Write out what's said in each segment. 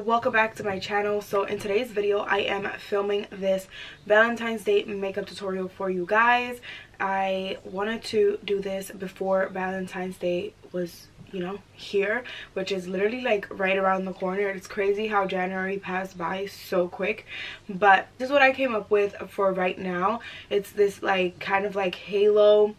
welcome back to my channel. So in today's video I am filming this Valentine's Day makeup tutorial for you guys. I wanted to do this before Valentine's Day was, you know, here, which is literally like right around the corner. It's crazy how January passed by so quick, but this is what I came up with for right now. It's this like kind of like halo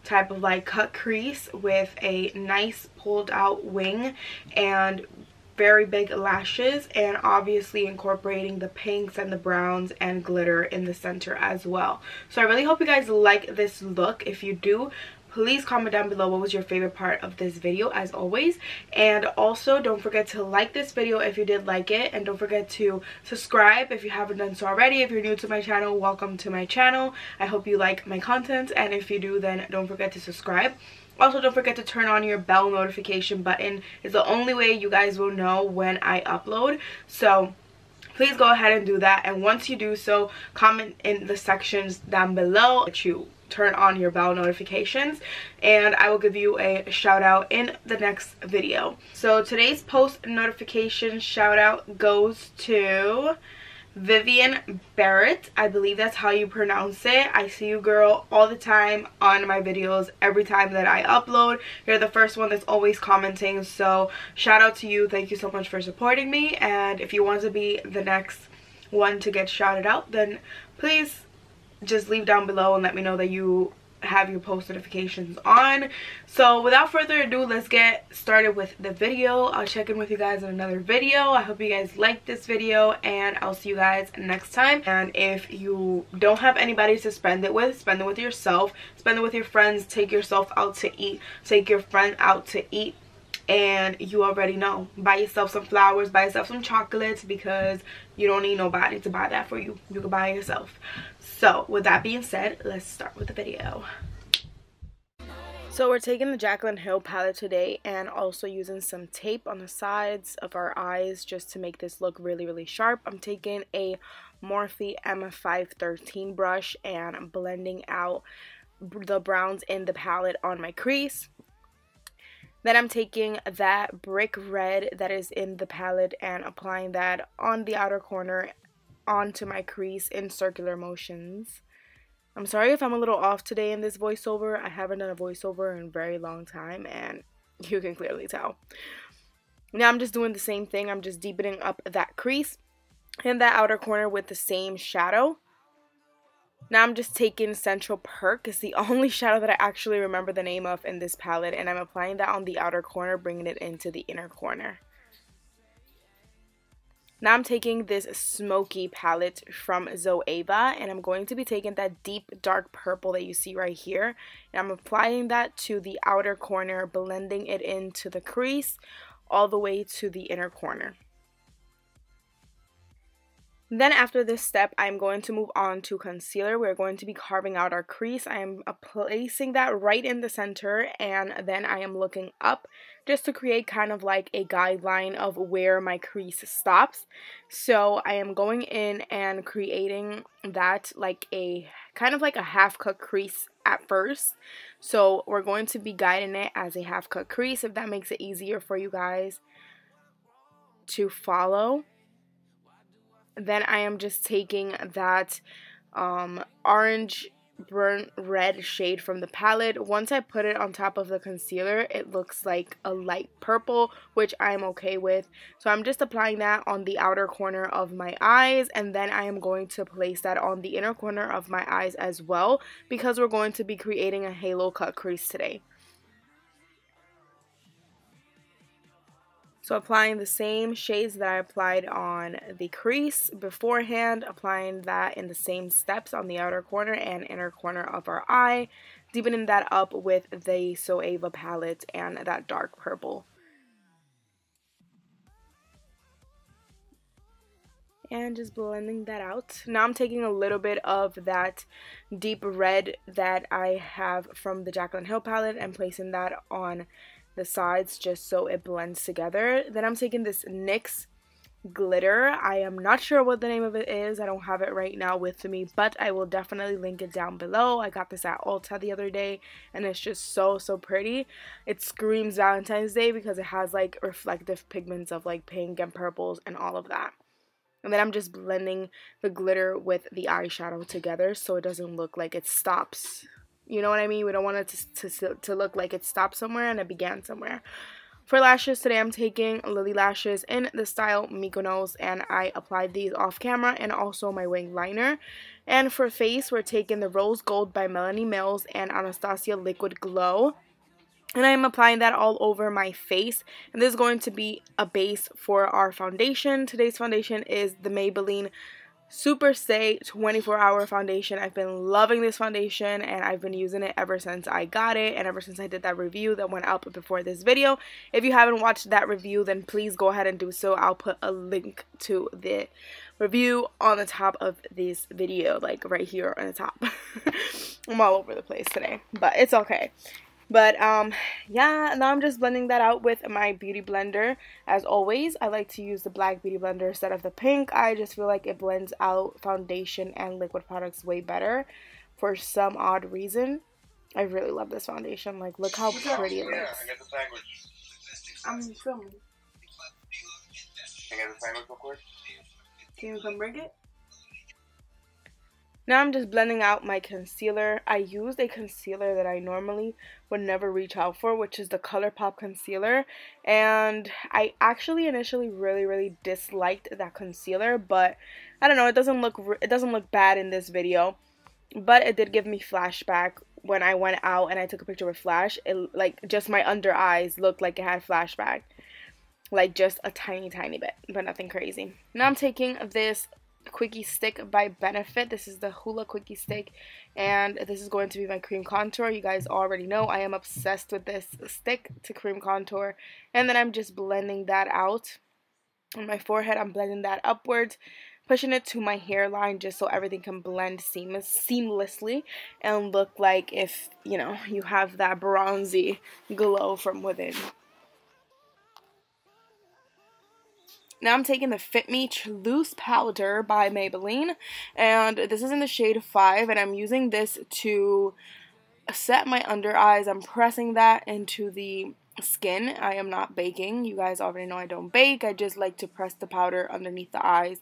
type of like cut crease with a nice pulled out wing and very big lashes, and obviously incorporating the pinks and the browns and glitter in the center as well. So I really hope you guys like this look. If you do, please comment down below what was your favorite part of this video, as always. And also don't forget to like this video if you did like it, and don't forget to subscribe if you haven't done so already. If you're new to my channel, welcome to my channel. I hope you like my content, and if you do, then don't forget to subscribe. Also, don't forget to turn on your bell notification button. It's the only way you guys will know when I upload. So please go ahead and do that. And once you do so, comment in the sections down below that you turn on your bell notifications, and I will give you a shout out in the next video. So today's post notification shout out goes to Vivian Barrett. I believe that's how you pronounce it. I see you, girl, all the time on my videos. Every time that I upload, you're the first one that's always commenting, so shout out to you. Thank you so much for supporting me, and if you want to be the next one to get shouted out, then please just leave down below and let me know that you have your post notifications on. So without further ado, let's get started with the video. I'll check in with you guys in another video. I hope you guys liked this video, and I'll see you guys next time. And if you don't have anybody to spend it with yourself, spend it with your friends. Take yourself out to eat, take your friend out to eat, and you already know, buy yourself some flowers, buy yourself some chocolates, because you don't need nobody to buy that for you. You can buy it yourself. So with that being said, let's start with the video. So we're taking the Jaclyn Hill palette today, and also using some tape on the sides of our eyes just to make this look really sharp. I'm taking a Morphe M513 brush and blending out the browns in the palette on my crease. Then I'm taking that brick red that is in the palette and applying that on the outer corner onto my crease in circular motions. I'm sorry if I'm a little off today in this voiceover. I haven't done a voiceover in a very long time, and you can clearly tell. Now I'm just doing the same thing. I'm just deepening up that crease in that outer corner with the same shadow. Now I'm just taking Central Perk. It's the only shadow that I actually remember the name of in this palette, and I'm applying that on the outer corner, bringing it into the inner corner. Now I'm taking this smoky palette from Zoeva, and I'm going to be taking that deep dark purple that you see right here, and I'm applying that to the outer corner, blending it into the crease all the way to the inner corner. Then after this step, I'm going to move on to concealer. We're going to be carving out our crease. I am placing that right in the center, and then I am looking up just to create kind of like a guideline of where my crease stops. So I am going in and creating that like a kind of like a half cut crease at first. So we're going to be guiding it as a half cut crease, if that makes it easier for you guys to follow. Then I am just taking that orange burnt red shade from the palette. Once I put it on top of the concealer, it looks like a light purple, which I'm okay with. So I'm just applying that on the outer corner of my eyes, and then I am going to place that on the inner corner of my eyes as well, because we're going to be creating a halo cut crease today. So applying the same shades that I applied on the crease beforehand, applying that in the same steps on the outer corner and inner corner of our eye, deepening that up with the Zoeva palette and that dark purple. And just blending that out. Now I'm taking a little bit of that deep red that I have from the Jaclyn Hill palette and placing that on the sides just so it blends together. Then I'm taking this NYX glitter. I am not sure what the name of it is. I don't have it right now with me, but I will definitely link it down below. I got this at Ulta the other day, and it's just so pretty. It screams Valentine's Day because it has like reflective pigments of like pink and purples and all of that. And then I'm just blending the glitter with the eyeshadow together so it doesn't look like it stops. You know what I mean? We don't want it to look like it stopped somewhere and it began somewhere. For lashes, today I'm taking Lily lashes in the style Mykonos, and I applied these off camera and also my wing liner. And for face, we're taking the Rose Gold by Melanie Mills and Anastasia Liquid Glow. And I'm applying that all over my face. And this is going to be a base for our foundation. Today's foundation is the Maybelline Super Stay 24-Hour Foundation. I've been loving this foundation and I've been using it ever since I got it and ever since I did that review that went up before this video. If you haven't watched that review, then please go ahead and do so. I'll put a link to the review on the top of this video, like right here on the top. I'm all over the place today, but it's okay. But yeah, now I'm just blending that out with my beauty blender. As always, I like to use the black beauty blender instead of the pink. I just feel like it blends out foundation and liquid products way better for some odd reason. I really love this foundation. Like, look how pretty it looks. I'm filming. Can I get the sandwich real quick? Can you come bring it? Now I'm just blending out my concealer. I used a concealer that I normally would never reach out for, which is the ColourPop concealer. And I actually initially really disliked that concealer, but I don't know, it doesn't look bad in this video. But it did give me flashback when I went out and I took a picture with flash. It, like, just my under eyes looked like it had flashback. Like, just a tiny bit, but nothing crazy. Now I'm taking this Quickie Stick by Benefit. This is the Hoola Quickie Stick, and this is going to be my cream contour. You guys already know I am obsessed with this stick to cream contour. And then I'm just blending that out on my forehead. I'm blending that upwards, pushing it to my hairline just so everything can blend seamlessly and look like if, you know, you have that bronzy glow from within. Now I'm taking the Fit Me Loose Powder by Maybelline, and this is in the shade 5, and I'm using this to set my under eyes. I'm pressing that into the skin. I am not baking. You guys already know I don't bake. I just like to press the powder underneath the eyes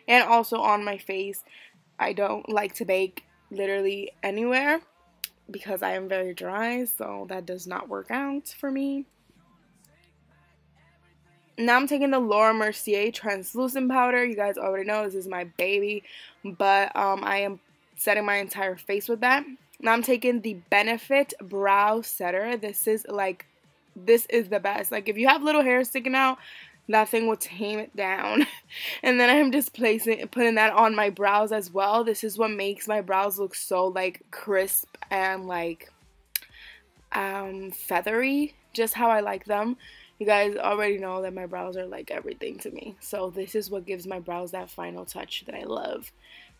and also on my face. I don't like to bake literally anywhere because I am very dry, so that does not work out for me. Now I'm taking the Laura Mercier translucent powder. You guys already know this is my baby, but I am setting my entire face with that. Now I'm taking the Benefit Brow Setter. This is the best. Like, if you have little hair sticking out, that thing will tame it down. And then I'm just putting that on my brows as well. This is what makes my brows look so like crisp and like feathery, just how I like them. You guys already know that my brows are like everything to me. So this is what gives my brows that final touch that I love.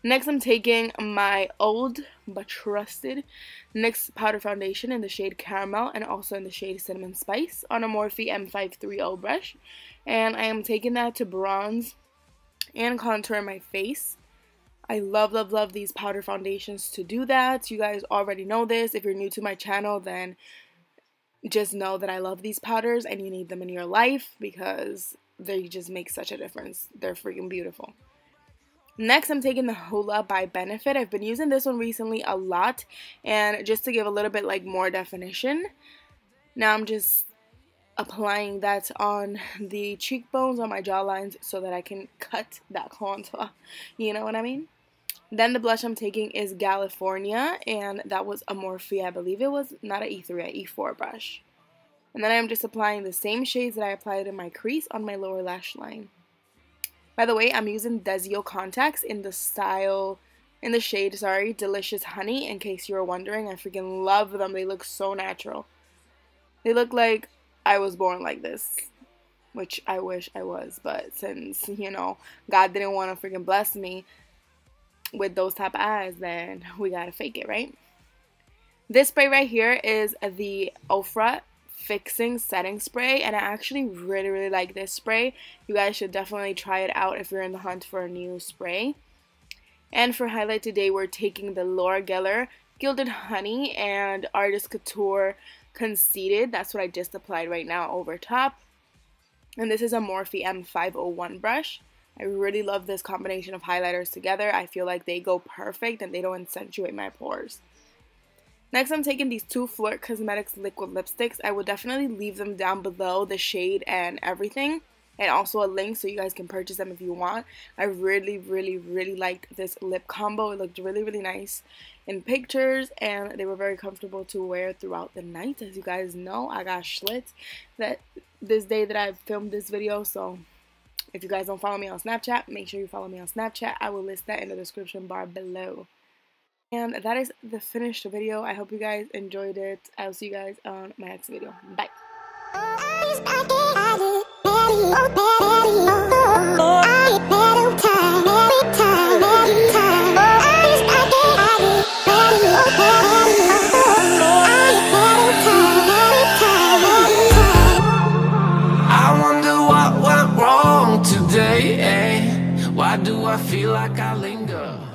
Next, I'm taking my old but trusted NYX powder foundation in the shade Caramel and also in the shade Cinnamon Spice on a Morphe M530 brush. And I am taking that to bronze and contour my face. I love these powder foundations to do that. You guys already know this. If you're new to my channel, then just know that I love these powders and you need them in your life because they just make such a difference. They're freaking beautiful. Next, I'm taking the Hoola by Benefit. I've been using this one recently a lot, and just to give a little bit like more definition, now I'm just applying that on the cheekbones, on my jawlines, so that I can cut that contour. You know what I mean? Then the blush I'm taking is California, and that was a Morphe, I believe it was, not an E3, an E4 brush. And then I'm just applying the same shades that I applied in my crease on my lower lash line. By the way, I'm using Desio contacts in the shade, Delicious Honey, in case you were wondering. I freaking love them. They look so natural. They look like I was born like this, which I wish I was, but since, you know, God didn't want to freaking bless me with those type of eyes, then we gotta fake it, right? This spray right here is the Ofra fixing setting spray, and I actually really like this spray. You guys should definitely try it out if you're in the hunt for a new spray. And for highlight today, we're taking the Laura Geller Gilded Honey and Artist Couture Conceited. That's what I just applied right now over top. And this is a Morphe M501 brush. I really love this combination of highlighters together. I feel like they go perfect and they don't accentuate my pores. Next, I'm taking these two Flirt Cosmetics liquid lipsticks. I will definitely leave them down below, the shade and everything, and also a link so you guys can purchase them if you want. I really liked this lip combo. It looked really nice in pictures, and they were very comfortable to wear throughout the night. As you guys know, I got schlitz this day that I filmed this video, so if you guys don't follow me on Snapchat, make sure you follow me on Snapchat. I will list that in the description bar below. And that is the finished video. I hope you guys enjoyed it. I will see you guys on my next video. Bye. I wonder what went wrong today, eh? Why do I feel like I linger?